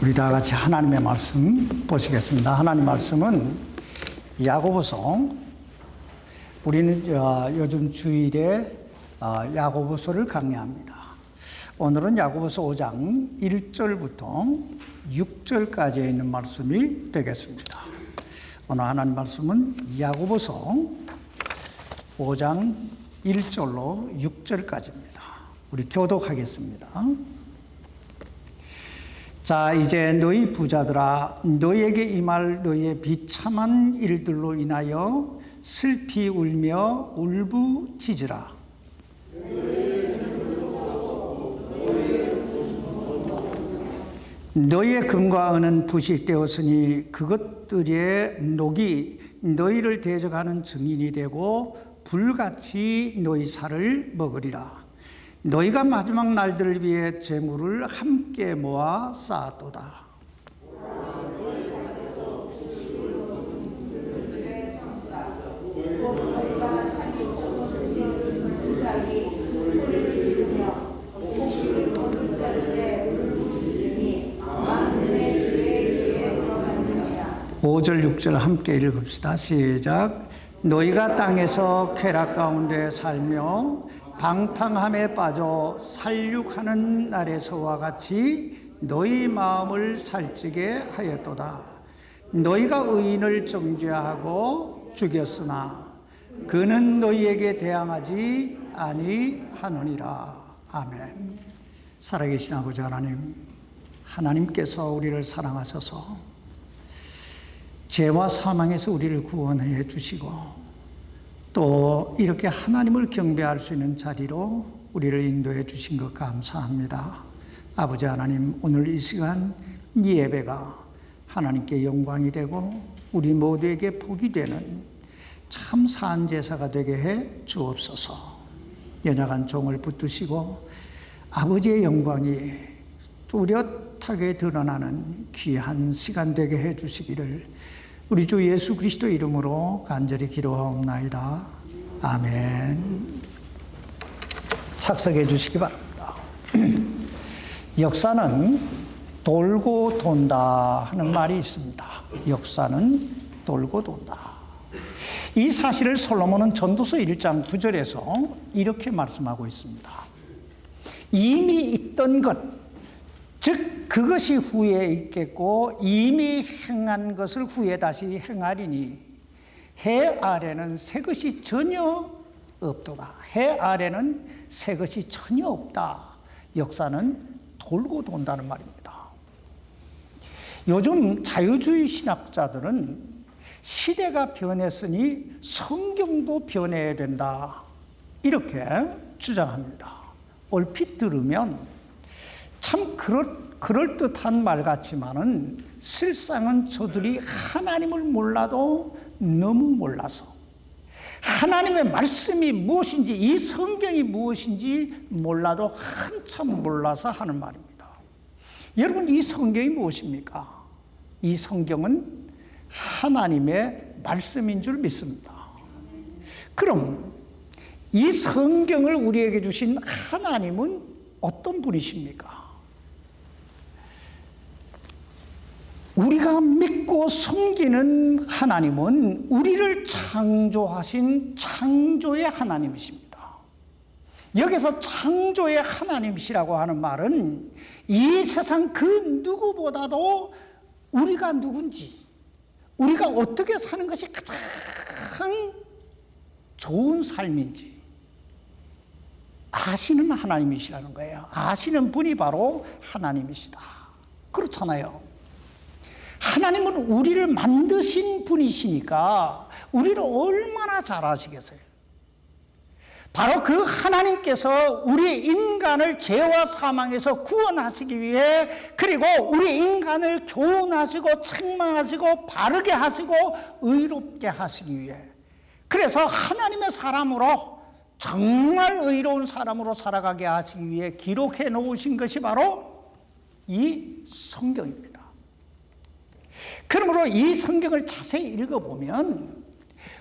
우리 다 같이 하나님의 말씀 보시겠습니다. 하나님 말씀은 야고보서, 우리는 요즘 주일에 야고보서를 강의합니다. 오늘은 야고보서 5장 1절부터 6절까지 있는 말씀이 되겠습니다. 오늘 하나님 말씀은 야고보서 5장 1절로 6절까지입니다. 우리 교독하겠습니다. 자, 이제 너희 부자들아, 너희에게 임할 너희의 비참한 일들로 인하여 슬피 울며 울부짖으라. 너희의 금과 은은 부식되었으니 그것들의 녹이 너희를 대적하는 증인이 되고 불같이 너희 살을 먹으리라. 너희가 마지막 날들을 위해 재물을 함께 모아 쌓았도다. 오절 6절 함께 읽읍시다. 시작. 너희가 땅에서 쾌락 가운데 살며 방탕함에 빠져 살육하는 날에서와 같이 너희 마음을 살찌게 하였도다. 너희가 의인을 정죄하고 죽였으나 그는 너희에게 대항하지 아니하느니라. 아멘. 살아계신 아버지 하나님, 하나님께서 우리를 사랑하셔서 죄와 사망에서 우리를 구원해 주시고 또 이렇게 하나님을 경배할 수 있는 자리로 우리를 인도해 주신 것 감사합니다. 아버지 하나님, 오늘 이 시간 이 예배가 하나님께 영광이 되고 우리 모두에게 복이 되는 참 산 제사가 되게 해 주옵소서. 연약한 종을 붙드시고 아버지의 영광이 뚜렷하게 드러나는 귀한 시간 되게 해 주시기를 우리 주 예수 그리스도 이름으로 간절히 기도하옵나이다. 아멘. 착석해 주시기 바랍니다. 역사는 돌고 돈다 하는 말이 있습니다. 역사는 돌고 돈다. 이 사실을 솔로몬은 전도서 1장 9절에서 이렇게 말씀하고 있습니다. 이미 있던 것, 즉 그것이 후에 있겠고 이미 행한 것을 후에 다시 행하리니 해 아래는 새 것이 전혀 없도다. 해 아래는 새 것이 전혀 없다. 역사는 돌고 돈다는 말입니다. 요즘 자유주의 신학자들은 시대가 변했으니 성경도 변해야 된다, 이렇게 주장합니다. 얼핏 들으면 참 그럴듯한 말 같지만은 실상은 저들이 하나님을 몰라도 너무 몰라서 하나님의 말씀이 무엇인지, 이 성경이 무엇인지 몰라도 한참 몰라서 하는 말입니다. 여러분, 이 성경이 무엇입니까? 이 성경은 하나님의 말씀인 줄 믿습니다. 그럼 이 성경을 우리에게 주신 하나님은 어떤 분이십니까? 우리가 믿고 섬기는 하나님은 우리를 창조하신 창조의 하나님이십니다. 여기서 창조의 하나님이시라고 하는 말은 이 세상 그 누구보다도 우리가 누군지, 우리가 어떻게 사는 것이 가장 좋은 삶인지 아시는 하나님이시라는 거예요. 아시는 분이 바로 하나님이시다. 그렇잖아요. 하나님은 우리를 만드신 분이시니까 우리를 얼마나 잘 아시겠어요? 바로 그 하나님께서 우리 인간을 죄와 사망에서 구원하시기 위해, 그리고 우리 인간을 교훈하시고 책망하시고 바르게 하시고 의롭게 하시기 위해, 그래서 하나님의 사람으로 정말 의로운 사람으로 살아가게 하시기 위해 기록해 놓으신 것이 바로 이 성경입니다. 그러므로 이 성경을 자세히 읽어보면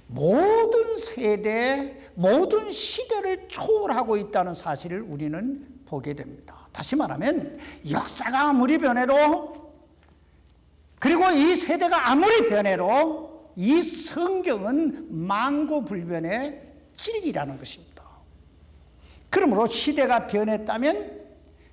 모든 세대, 모든 시대를 초월하고 있다는 사실을 우리는 보게 됩니다. 다시 말하면 역사가 아무리 변해도 그리고 이 세대가 아무리 변해도 이 성경은 만고불변의 진리라는 것입니다. 그러므로 시대가 변했다면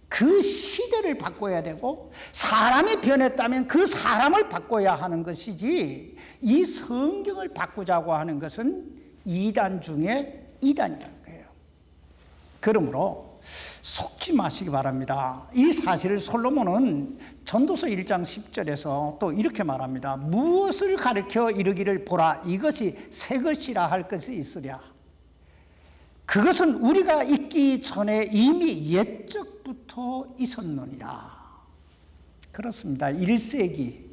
그 시대를 바꿔야 되고, 사람이 변했다면 그 사람을 바꿔야 하는 것이지, 이 성경을 바꾸자고 하는 것은 이단 중에 이단이라는 거예요. 그러므로 속지 마시기 바랍니다. 이 사실을 솔로몬은 전도서 1장 10절에서 또 이렇게 말합니다. 무엇을 가르쳐 이르기를 보라, 이것이 새 것이라 할 것이 있으랴. 그것은 우리가 있기 전에 이미 옛적부터 있었느니라. 그렇습니다. 1세기,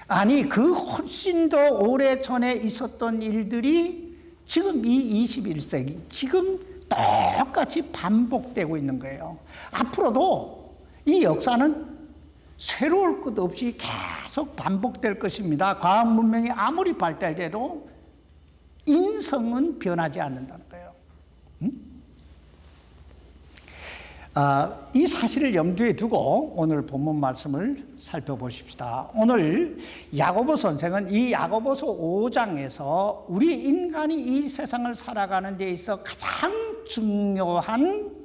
아니 그 훨씬 더 오래전에 있었던 일들이 지금 이 21세기, 지금 똑같이 반복되고 있는 거예요. 앞으로도 이 역사는 새로울 것 없이 계속 반복될 것입니다. 과학 문명이 아무리 발달돼도 인성은 변하지 않는다는 거예요. 이 사실을 염두에 두고 오늘 본문 말씀을 살펴보십시다. 오늘 야고보 선생은 이 야고보서 5장에서 우리 인간이 이 세상을 살아가는 데 있어 가장 중요한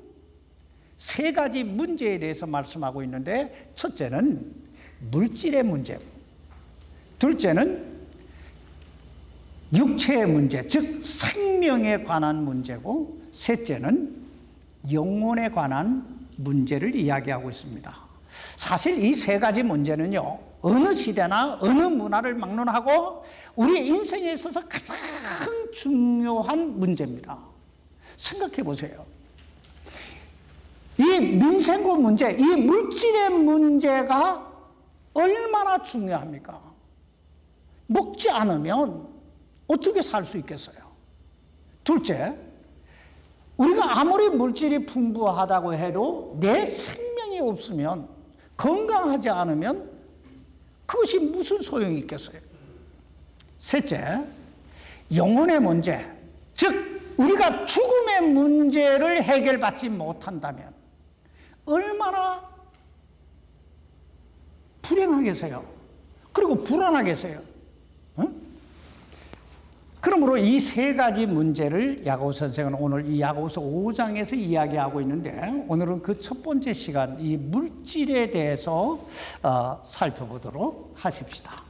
세 가지 문제에 대해서 말씀하고 있는데, 첫째는 물질의 문제, 둘째는 육체의 문제, 즉 생명에 관한 문제고, 셋째는 영혼에 관한 문제를 이야기하고 있습니다. 사실 이 세 가지 문제는요, 어느 시대나 어느 문화를 막론하고 우리 인생에 있어서 가장 중요한 문제입니다. 생각해 보세요. 이 민생고 문제, 이 물질의 문제가 얼마나 중요합니까? 먹지 않으면 어떻게 살 수 있겠어요? 둘째, 우리가 아무리 물질이 풍부하다고 해도 내 생명이 없으면, 건강하지 않으면 그것이 무슨 소용이 있겠어요? 셋째, 영혼의 문제, 즉 우리가 죽음의 문제를 해결받지 못한다면 얼마나 불행하겠어요? 그리고 불안하겠어요? 응? 그러므로 이 세 가지 문제를 야고보 선생은 오늘 이 야고보서 5장에서 이야기하고 있는데, 오늘은 그 첫 번째 시간, 이 물질에 대해서 살펴보도록 하십시다.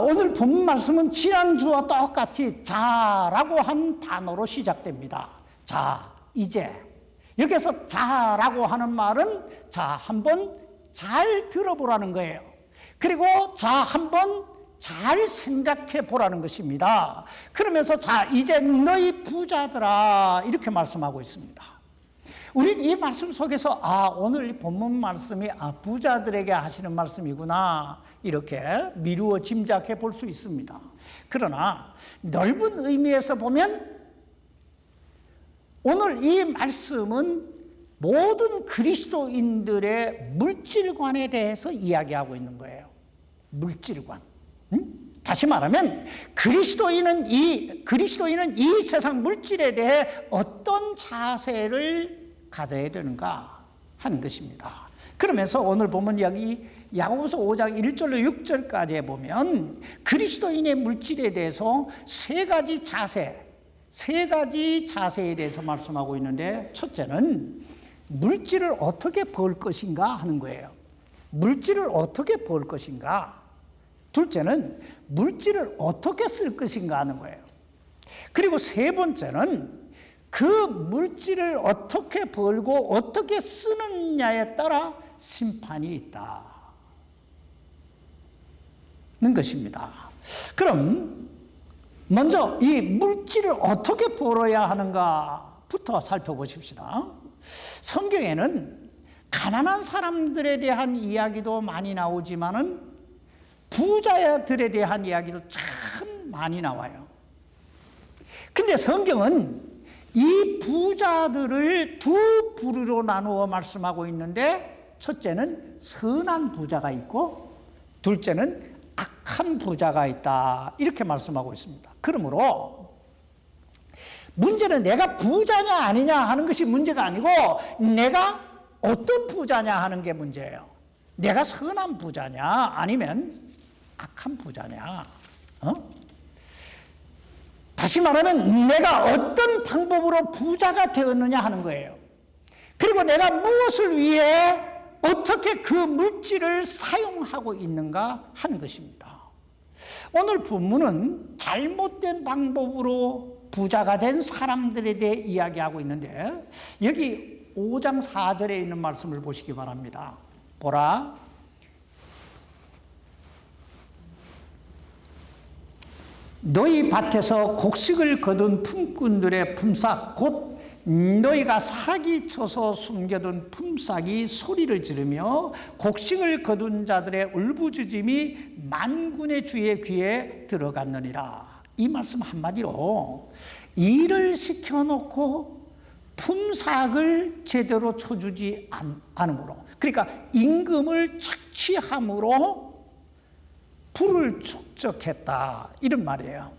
오늘 본문 말씀은 지난주와 똑같이 자라고 한 단어로 시작됩니다. 자, 이제. 여기서 자라고 하는 말은 자, 한번 잘 들어보라는 거예요. 그리고 자, 한번 잘 생각해 보라는 것입니다. 그러면서 자, 이제 너희 부자들아, 이렇게 말씀하고 있습니다. 우린 이 말씀 속에서 오늘 이 본문 말씀이 부자들에게 하시는 말씀이구나, 이렇게 미루어 짐작해 볼 수 있습니다. 그러나 넓은 의미에서 보면 오늘 이 말씀은 모든 그리스도인들의 물질관에 대해서 이야기하고 있는 거예요. 물질관. 다시 말하면 그리스도인은 이 세상 물질에 대해 어떤 자세를 가져야 되는가 하는 것입니다. 그러면서 오늘 본문 이야기 야고보서 5장 1절로 6절까지에 보면 그리스도인의 물질에 대해서 세 가지 자세에 대해서 말씀하고 있는데, 첫째는 물질을 어떻게 벌 것인가 하는 거예요. 물질을 어떻게 벌 것인가. 둘째는 물질을 어떻게 쓸 것인가 하는 거예요. 그리고 세 번째는 그 물질을 어떻게 벌고 어떻게 쓰느냐에 따라 심판이 있다는 것입니다. 그럼 먼저 이 물질을 어떻게 벌어야 하는가부터 살펴보십시다. 성경에는 가난한 사람들에 대한 이야기도 많이 나오지만은 부자들에 대한 이야기도 참 많이 나와요. 근데 성경은 이 부자들을 두 부류로 나누어 말씀하고 있는데, 첫째는 선한 부자가 있고 둘째는 악한 부자가 있다, 이렇게 말씀하고 있습니다. 그러므로 문제는 내가 부자냐 아니냐 하는 것이 문제가 아니고 내가 어떤 부자냐 하는 게 문제예요. 내가 선한 부자냐 아니면 악한 부자냐? 다시 말하면 내가 어떤 방법으로 부자가 되었느냐 하는 거예요. 그리고 내가 무엇을 위해 어떻게 그 물질을 사용하고 있는가 하는 것입니다. 오늘 본문은 잘못된 방법으로 부자가 된 사람들에 대해 이야기하고 있는데 여기 5장 4절에 있는 말씀을 보시기 바랍니다. 보라, 너희 밭에서 곡식을 거둔 품꾼들의 품삯 곧 너희가 사기쳐서 숨겨둔 품삯이 소리를 지르며 곡식을 거둔 자들의 울부짖음이 만군의 주의 귀에 들어갔느니라. 이 말씀 한마디로 일을 시켜놓고 품삯을 제대로 쳐주지 않으므로, 그러니까 임금을 착취함으로 부를 축적했다, 이런 말이에요.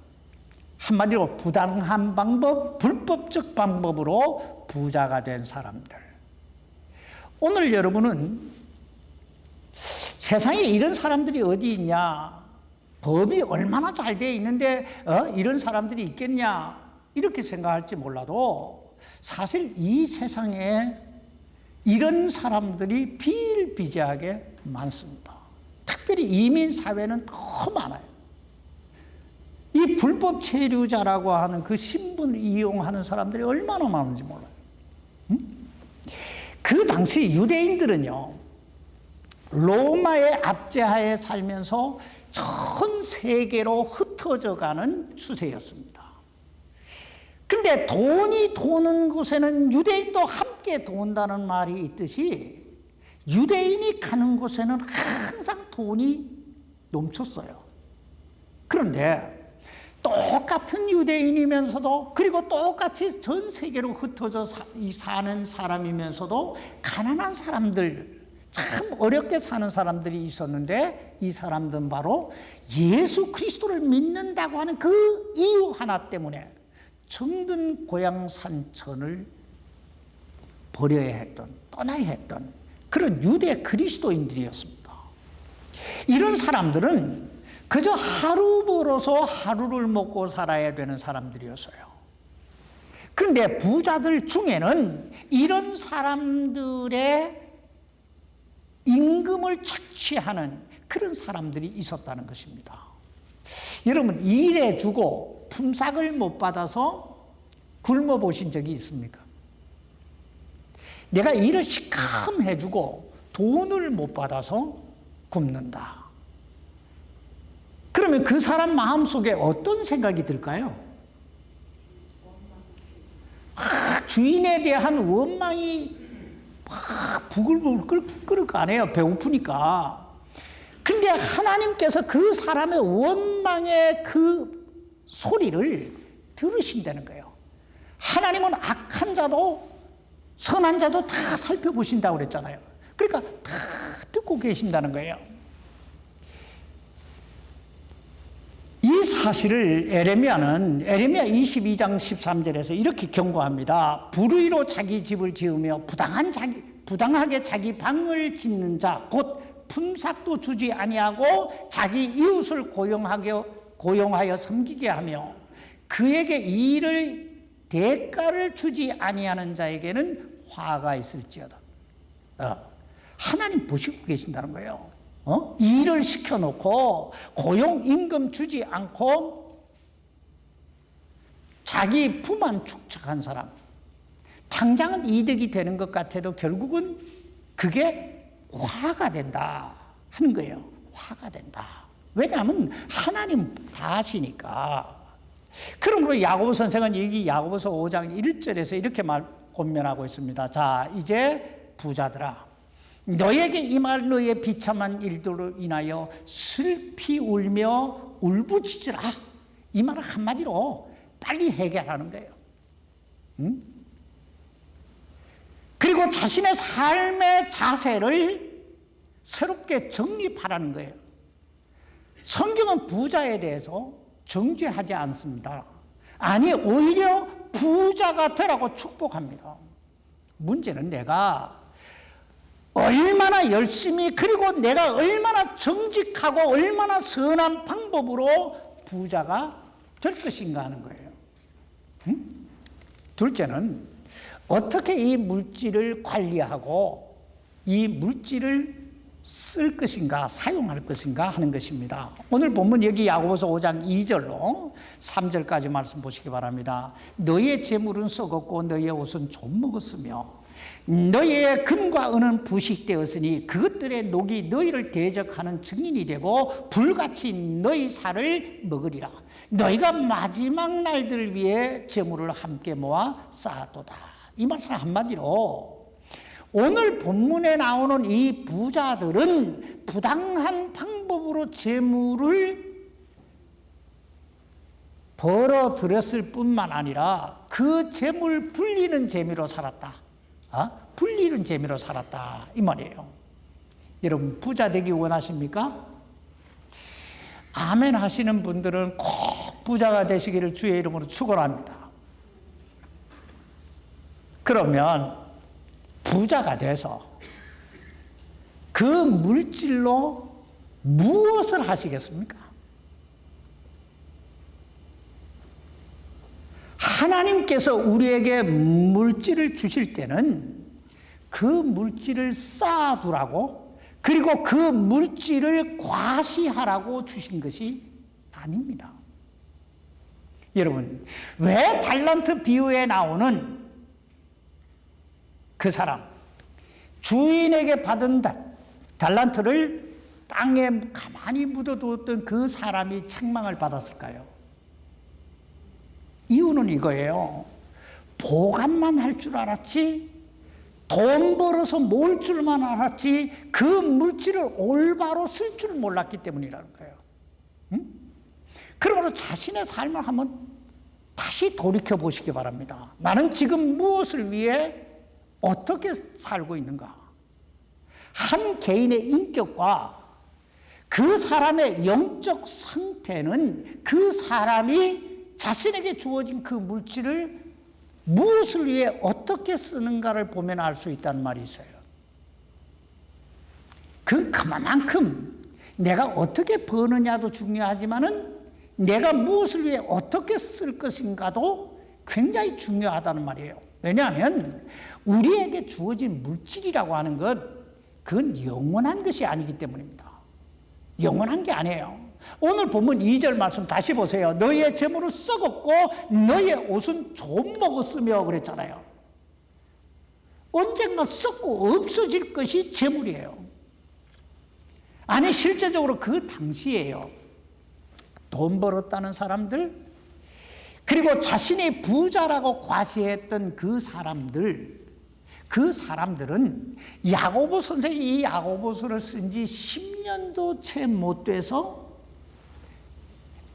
한마디로 부당한 방법, 불법적 방법으로 부자가 된 사람들. 오늘 여러분은 세상에 이런 사람들이 어디 있냐, 법이 얼마나 잘 되어 있는데 이런 사람들이 있겠냐, 이렇게 생각할지 몰라도 사실 이 세상에 이런 사람들이 비일비재하게 많습니다. 특별히 이민 사회는 더 많아요. 이 불법 체류자라고 하는 그 신분을 이용하는 사람들이 얼마나 많은지 몰라요. 그 당시 유대인들은요, 로마의 압제하에 살면서 전 세계로 흩어져 가는 추세였습니다. 근데 돈이 도는 곳에는 유대인도 함께 돈다는 말이 있듯이 유대인이 가는 곳에는 항상 돈이 넘쳤어요. 그런데 똑같은 유대인이면서도, 그리고 똑같이 전 세계로 흩어져 사는 사람이면서도 가난한 사람들, 참 어렵게 사는 사람들이 있었는데, 이 사람들은 바로 예수 그리스도를 믿는다고 하는 그 이유 하나 때문에 정든 고향 산천을 버려야 했던, 떠나야 했던 그런 유대 그리스도인들이었습니다. 이런 사람들은 그저 하루 벌어서 하루를 먹고 살아야 되는 사람들이었어요. 그런데 부자들 중에는 이런 사람들의 임금을 착취하는 그런 사람들이 있었다는 것입니다. 여러분, 일해주고 품삯을 못 받아서 굶어 보신 적이 있습니까? 내가 일을 시큼 해주고 돈을 못 받아서 굶는다. 그러면 그 사람 마음속에 어떤 생각이 들까요? 주인에 대한 원망이 부글부글 끓을 거 아니에요, 배고프니까. 근데 하나님께서 그 사람의 원망의 그 소리를 들으신다는 거예요. 하나님은 악한 자도 선한 자도 다 살펴보신다고 그랬잖아요. 그러니까 다 듣고 계신다는 거예요. 이 사실을 에레미야 22장 13절에서 이렇게 경고합니다. 불의로 자기 집을 지으며 부당하게 자기 방을 짓는 자, 곧 품삯도 주지 아니하고 자기 이웃을 고용하여 섬기게 하며 그에게 일을 대가를 주지 아니하는 자에게는 화가 있을지어다. 하나님 보시고 계신다는 거예요. 일을 시켜놓고 고용 임금 주지 않고 자기 부만 축적한 사람, 당장은 이득이 되는 것 같아도 결국은 그게 화가 된다 하는 거예요. 화가 된다. 왜냐하면 하나님 다 아시니까. 그러므로 야고보 선생은 여기 야고보서 5장 1절에서 이렇게 권면하고 있습니다. 자, 이제 부자들아, 너에게 임할 너의 비참한 일들로 인하여 슬피 울며 울부짖으라. 이 말은 한마디로 빨리 해결하는 거예요. 그리고 자신의 삶의 자세를 새롭게 정립하라는 거예요. 성경은 부자에 대해서 정죄하지 않습니다. 아니, 오히려 부자가 되라고 축복합니다. 문제는 내가 얼마나 열심히, 그리고 내가 얼마나 정직하고 얼마나 선한 방법으로 부자가 될 것인가 하는 거예요. 둘째는 어떻게 이 물질을 관리하고 이 물질을 쓸 것인가, 사용할 것인가 하는 것입니다. 오늘 본문 여기 야고보서 5장 2절로 3절까지 말씀 보시기 바랍니다. 너희의 재물은 썩었고 너희의 옷은 좀 먹었으며 너희의 금과 은은 부식되었으니 그것들의 녹이 너희를 대적하는 증인이 되고 불같이 너희 살을 먹으리라. 너희가 마지막 날들을 위해 재물을 함께 모아 쌓았도다. 이 말씀 한마디로 오늘 본문에 나오는 이 부자들은 부당한 방법으로 재물을 벌어들였을 뿐만 아니라 그 재물 불리는 재미로 살았다. 불리는 재미로 살았다. 이 말이에요. 여러분, 부자 되기 원하십니까? 아멘 하시는 분들은 꼭 부자가 되시기를 주의 이름으로 축원합니다. 그러면 부자가 돼서 그 물질로 무엇을 하시겠습니까? 하나님께서 우리에게 물질을 주실 때는 그 물질을 쌓아두라고, 그리고 그 물질을 과시하라고 주신 것이 아닙니다. 여러분, 왜 달란트 비유에 나오는 그 사람, 주인에게 받은 달란트를 땅에 가만히 묻어두었던 그 사람이 책망을 받았을까요? 이유는 이거예요. 보관만 할 줄 알았지, 돈 벌어서 모을 줄만 알았지, 그 물질을 올바로 쓸 줄 몰랐기 때문이라는 거예요. 그러므로 자신의 삶을 한번 다시 돌이켜 보시기 바랍니다. 나는 지금 무엇을 위해 어떻게 살고 있는가? 한 개인의 인격과 그 사람의 영적 상태는 그 사람이 자신에게 주어진 그 물질을 무엇을 위해 어떻게 쓰는가를 보면 알 수 있다는 말이 있어요. 그만큼 내가 어떻게 버느냐도 중요하지만은 내가 무엇을 위해 어떻게 쓸 것인가도 굉장히 중요하다는 말이에요. 왜냐하면 우리에게 주어진 물질이라고 하는 것, 그건 영원한 것이 아니기 때문입니다. 영원한 게 아니에요. 오늘 본문 2절 말씀 다시 보세요. 너희의 재물은 썩었고 너희의 옷은 좀 먹었으며 그랬잖아요. 언젠가 썩고 없어질 것이 재물이에요. 아니, 실제적으로 그 당시에요, 돈 벌었다는 사람들, 그리고 자신이 부자라고 과시했던 그 사람들은 야고보 선생이 이 야고보서를 쓴 지 10년도 채 못 돼서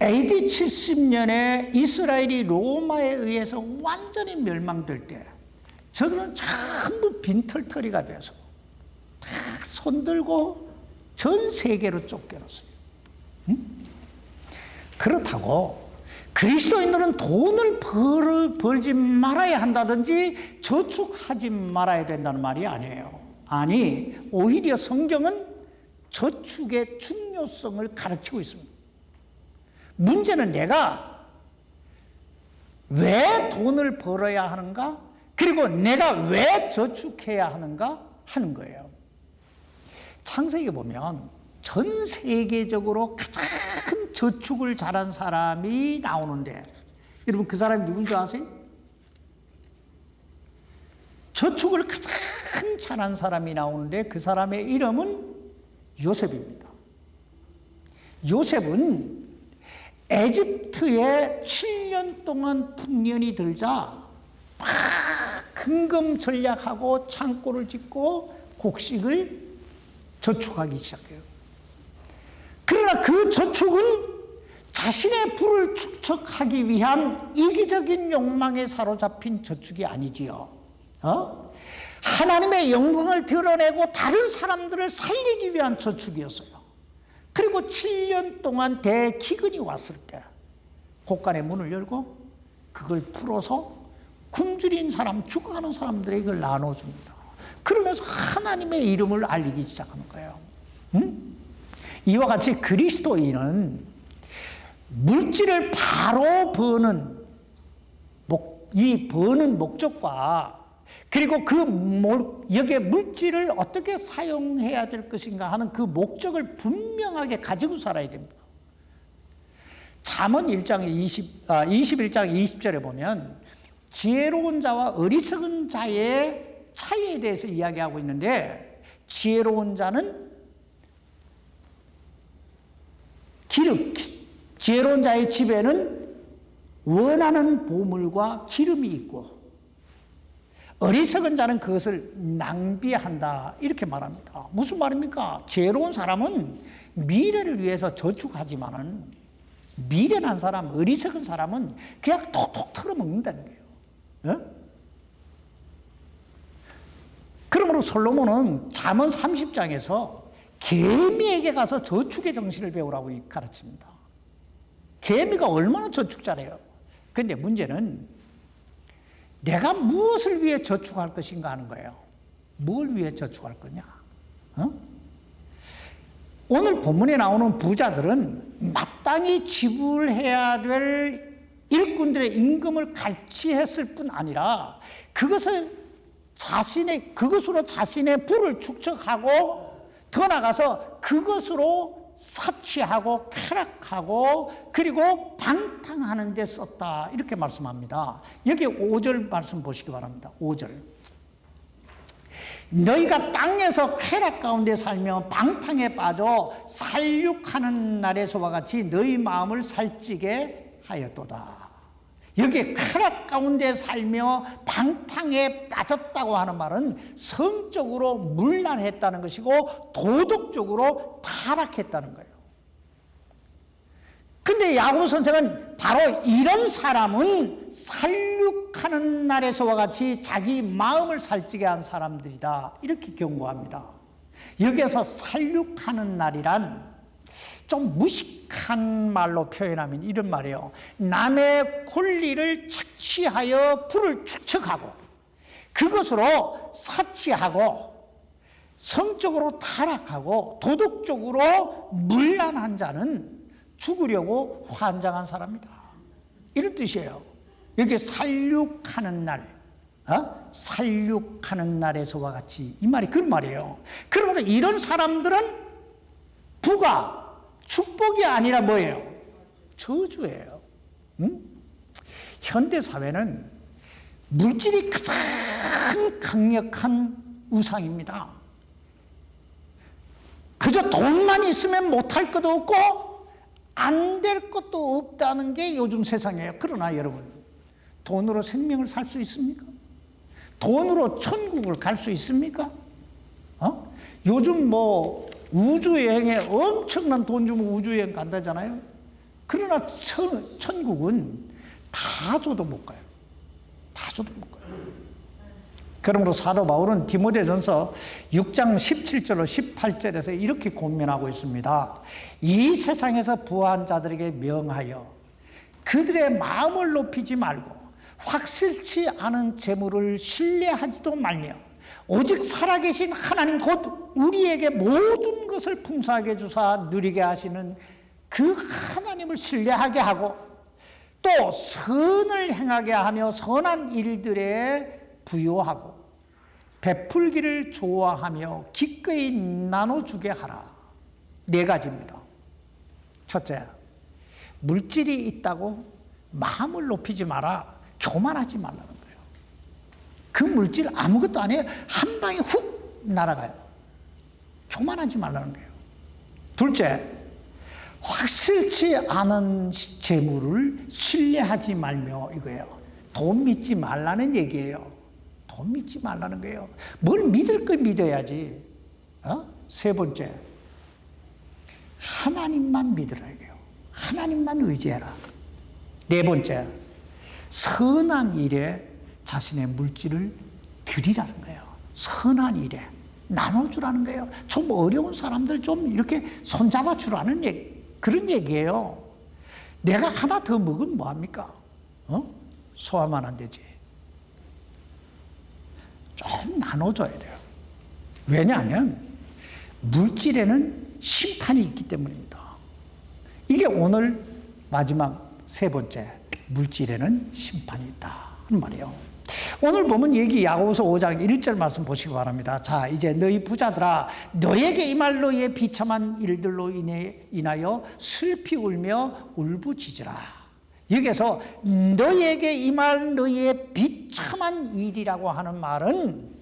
AD 70년에 이스라엘이 로마에 의해서 완전히 멸망될 때 저들은 전부 빈털터리가 돼서 다 손들고 전 세계로 쫓겨났어요. 그렇다고 그리스도인들은 돈을 벌지 말아야 한다든지 저축하지 말아야 된다는 말이 아니에요. 아니, 오히려 성경은 저축의 중요성을 가르치고 있습니다. 문제는 내가 왜 돈을 벌어야 하는가, 그리고 내가 왜 저축해야 하는가 하는 거예요. 창세기에 보면 전 세계적으로 가장 저축을 잘한 사람이 나오는데, 여러분 그 사람이 누군지 아세요? 저축을 가장 잘한 사람이 나오는데 그 사람의 이름은 요셉입니다. 요셉은 에집트에 7년 동안 풍년이 들자 막 금금 전략하고 창고를 짓고 곡식을 저축하기 시작해요. 그러나 그 저축은 자신의 부를 축적하기 위한 이기적인 욕망에 사로잡힌 저축이 아니지요. 하나님의 영광을 드러내고 다른 사람들을 살리기 위한 저축이었어요. 그리고 7년 동안 대기근이 왔을 때 곳간의 문을 열고 그걸 풀어서 굶주린 사람, 죽어가는 사람들에게 이걸 나눠줍니다. 그러면서 하나님의 이름을 알리기 시작하는 거예요. 응? 이와 같이 그리스도인은 물질을 바로 버는 이 버는 목적과 그리고 여기에 물질을 어떻게 사용해야 될 것인가 하는 그 목적을 분명하게 가지고 살아야 됩니다. 잠언 21장 20절에 보면 지혜로운 자와 어리석은 자의 차이에 대해서 이야기하고 있는데, 지혜로운 자는 지혜로운 자의 집에는 원하는 보물과 기름이 있고 어리석은 자는 그것을 낭비한다, 이렇게 말합니다. 무슨 말입니까? 지혜로운 사람은 미래를 위해서 저축하지만은 미련한 사람, 어리석은 사람은 그냥 톡톡 털어먹는다는 거예요. 예? 그러므로 솔로몬은 잠언 30장에서 개미에게 가서 저축의 정신을 배우라고 가르칩니다. 개미가 얼마나 저축자래요. 그런데 문제는 내가 무엇을 위해 저축할 것인가 하는 거예요. 뭘 위해 저축할 거냐? 오늘 본문에 나오는 부자들은 마땅히 지불해야 될 일꾼들의 임금을 갈취했을 뿐 아니라 그것으로 자신의 부를 축적하고 더 나가서 그것으로 사치하고 쾌락하고 그리고 방탕하는 데 썼다, 이렇게 말씀합니다. 여기 5절 말씀 보시기 바랍니다. 5절. 너희가 땅에서 쾌락 가운데 살며 방탕에 빠져 살육하는 날에서와 같이 너희 마음을 살찌게 하였도다. 여기에 쾌락 가운데 살며 방탕에 빠졌다고 하는 말은 성적으로 문란했다는 것이고 도덕적으로 타락했다는 거예요. 근데 야고보 선생은 바로 이런 사람은 살육하는 날에서와 같이 자기 마음을 살찌게 한 사람들이다, 이렇게 경고합니다. 여기에서 살육하는 날이란 좀 무식한 말로 표현하면 이런 말이에요. 남의 권리를 착취하여 부를 축적하고 그것으로 사치하고 성적으로 타락하고 도덕적으로 문란한 자는 죽으려고 환장한 사람이다, 이런 뜻이에요. 여기 살육하는 날, 살육하는 날에서와 같이, 이 말이 그런 말이에요. 그러므로 이런 사람들은 부가 축복이 아니라 뭐예요? 저주예요. 현대 사회는 물질이 가장 강력한 우상입니다. 그저 돈만 있으면 못할 것도 없고 안 될 것도 없다는 게 요즘 세상이에요. 그러나 여러분, 돈으로 생명을 살 수 있습니까? 돈으로 천국을 갈 수 있습니까? 요즘 뭐 우주여행에 엄청난 돈 주면 우주여행 간다잖아요. 그러나 천국은 다 줘도 못 가요. 다 줘도 못 가요. 그러므로 사도 바울은 디모데전서 6장 17절로 18절에서 이렇게 권면하고 있습니다. 이 세상에서 부한 자들에게 명하여 그들의 마음을 높이지 말고 확실치 않은 재물을 신뢰하지도 말며 오직 살아계신 하나님 곧 우리에게 모든 것을 풍성하게 주사 누리게 하시는 그 하나님을 신뢰하게 하고 또 선을 행하게 하며 선한 일들에 부요하고 베풀기를 좋아하며 기꺼이 나눠주게 하라. 4가지입니다. 첫째, 물질이 있다고 마음을 높이지 마라. 교만하지 말라는 거예요. 그 물질 아무것도 아니에요. 한 방에 훅 날아가요. 교만하지 말라는 거예요. 둘째, 확실치 않은 재물을 신뢰하지 말며, 이거예요. 돈 믿지 말라는 얘기예요. 돈 믿지 말라는 거예요. 뭘 믿을 걸 믿어야지. 세 번째, 하나님만 믿으라 이거예요. 하나님만 의지해라. 4번째, 선한 일에 자신의 물질을 드리라는 거예요. 선한 일에 나눠주라는 거예요. 좀 어려운 사람들 좀 이렇게 손잡아 주라는 그런 얘기예요. 내가 하나 더 먹으면 뭐합니까? 소화만 안 되지. 좀 나눠줘야 돼요. 왜냐하면 물질에는 심판이 있기 때문입니다. 이게 오늘 마지막 세 번째, 물질에는 심판이 있다 하는 말이에요. 오늘 보면 여기 야고보서 5장 1절 말씀 보시기 바랍니다. 자, 이제 너희 부자들아, 너에게 임할 너희의 비참한 일들로 인하여 슬피 울며 울부짖으라. 여기서 너희에게 임할 너희의 비참한 일이라고 하는 말은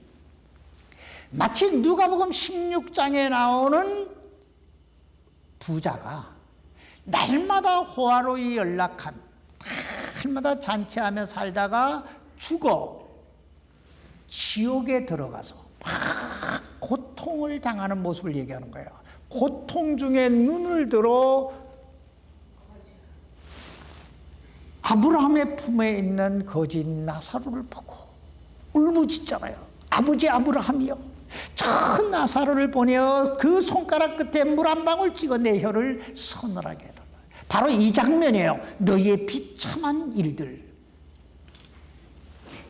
마치 누가복음 16장에 나오는 부자가 날마다 호화로이 연락한, 날마다 잔치하며 살다가 죽어 지옥에 들어가서 막 고통을 당하는 모습을 얘기하는 거예요. 고통 중에 눈을 들어 아브라함의 품에 있는 거지 나사로를 보고 울부짖잖아요. 아버지 아브라함이여, 저 나사로를 보내어 그 손가락 끝에 물 한 방울 찍어 내 혀를 서늘하게 해달라. 바로 이 장면이에요. 너희의 비참한 일들.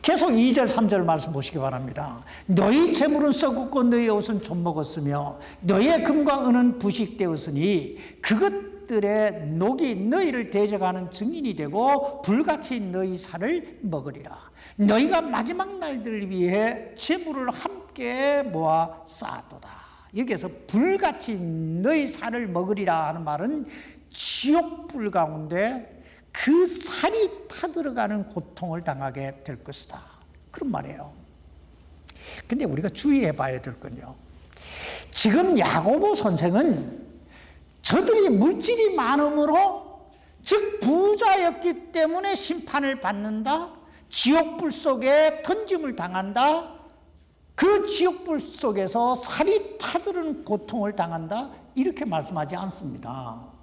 계속 2절 3절 말씀 보시기 바랍니다. 너희 재물은 썩었고 너희 옷은 좀먹었으며 너희의 금과 은은 부식되었으니 그것들의 녹이 너희를 대적하는 증인이 되고 불같이 너희 살을 먹으리라. 너희가 마지막 날들을 위해 재물을 함께 모아 쌓았도다. 여기에서 불같이 너희 살을 먹으리라 하는 말은 지옥불 가운데 그 살이 타들어가는 고통을 당하게 될 것이다, 그런 말이에요. 근데 우리가 주의해 봐야 될 건요, 지금 야고보 선생은 저들이 물질이 많음으로, 즉 부자였기 때문에 심판을 받는다, 지옥불 속에 던짐을 당한다, 그 지옥불 속에서 살이 타들은 고통을 당한다, 이렇게 말씀하지 않습니다.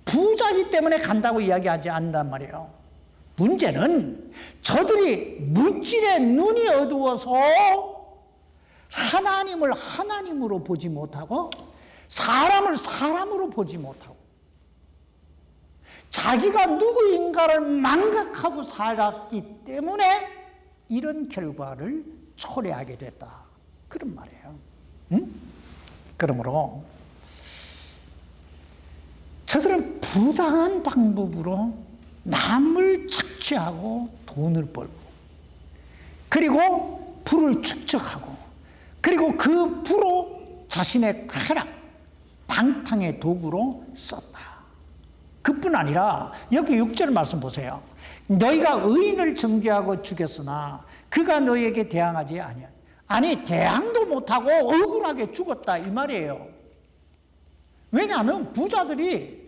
부자이기 때문에 간다고 이야기하지 않는단 말이에요. 문제는 저들이 물질에 눈이 어두워서 하나님을 하나님으로 보지 못하고 사람을 사람으로 보지 못하고 자기가 누구인가를 망각하고 살았기 때문에 이런 결과를 초래하게 됐다, 그런 말이에요. 그러므로 저들은 부당한 방법으로 남을 착취하고 돈을 벌고, 그리고 부를 축적하고, 그리고 그 부로 자신의 쾌락, 방탕의 도구로 썼다. 그뿐 아니라 여기 6절 말씀 보세요. 너희가 의인을 정죄하고 죽였으나 그가 너희에게 대항하지 아니하니. 아니, 대항도 못하고 억울하게 죽었다, 이 말이에요. 왜냐하면 부자들이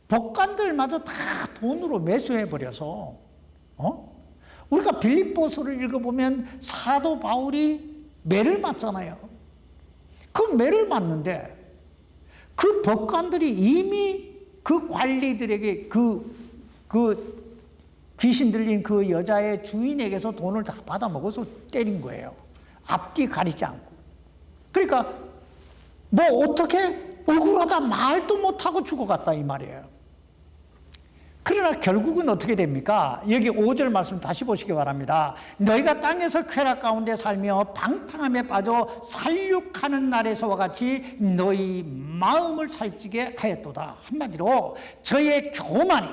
법관들마저 다 돈으로 매수해버려서, 우리가 빌립보서를 읽어보면 사도 바울이 매를 맞잖아요. 그 매를 맞는데 그 법관들이 이미 그 관리들에게 그 귀신 들린 그 여자의 주인에게서 돈을 다 받아 먹어서 때린 거예요. 앞뒤 가리지 않고. 그러니까 뭐 어떻게 억울하다 말도 못하고 죽어갔다, 이 말이에요. 그러나 결국은 어떻게 됩니까? 여기 5절 말씀 다시 보시기 바랍니다. 너희가 땅에서 쾌락 가운데 살며 방탕함에 빠져 살육하는 날에서와 같이 너희 마음을 살찌게 하였도다. 한마디로 저의 교만이,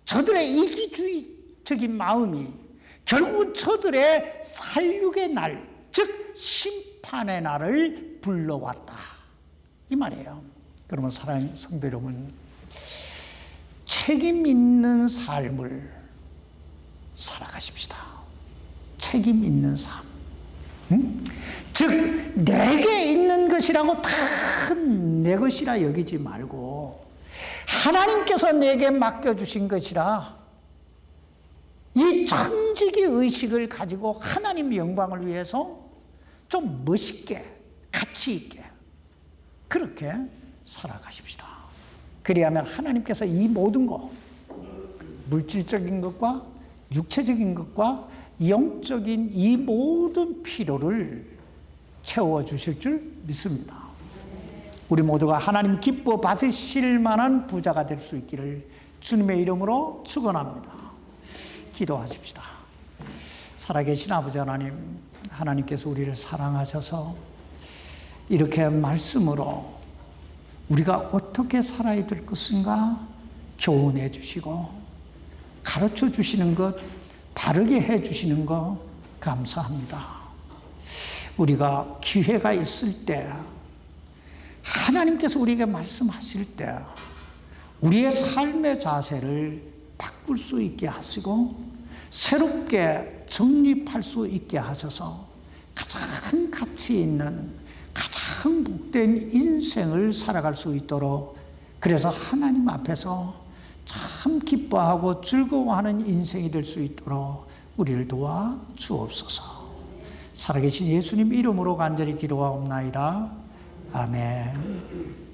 저들의 이기주의적인 마음이 결국은 저들의 살육의 날, 즉 심판의 날을 불러왔다, 이 말이에요. 그러면 사랑하는 성도 여러분, 책임 있는 삶을 살아가십시다. 책임 있는 삶. 즉 내게 있는 것이라고 다 내 것이라 여기지 말고 하나님께서 내게 맡겨주신 것이라 이 천지기 의식을 가지고 하나님 영광을 위해서 좀 멋있게, 가치 있게 그렇게 살아가십시다. 그리하면 하나님께서 이 모든 것, 물질적인 것과 육체적인 것과 영적인 이 모든 필요를 채워주실 줄 믿습니다. 우리 모두가 하나님 기뻐 받으실 만한 부자가 될 수 있기를 주님의 이름으로 축원합니다. 기도하십시다. 살아계신 아버지 하나님, 하나님께서 우리를 사랑하셔서 이렇게 말씀으로 우리가 어떻게 살아야 될 것인가 교훈해 주시고 가르쳐 주시는 것, 바르게 해 주시는 것 감사합니다. 우리가 기회가 있을 때, 하나님께서 우리에게 말씀하실 때 우리의 삶의 자세를 바꿀 수 있게 하시고 새롭게 정립할 수 있게 하셔서 가장 가치 있는, 가장 복된 인생을 살아갈 수 있도록, 그래서 하나님 앞에서 참 기뻐하고 즐거워하는 인생이 될 수 있도록 우리를 도와 주옵소서. 살아계신 예수님 이름으로 간절히 기도하옵나이다. 아멘.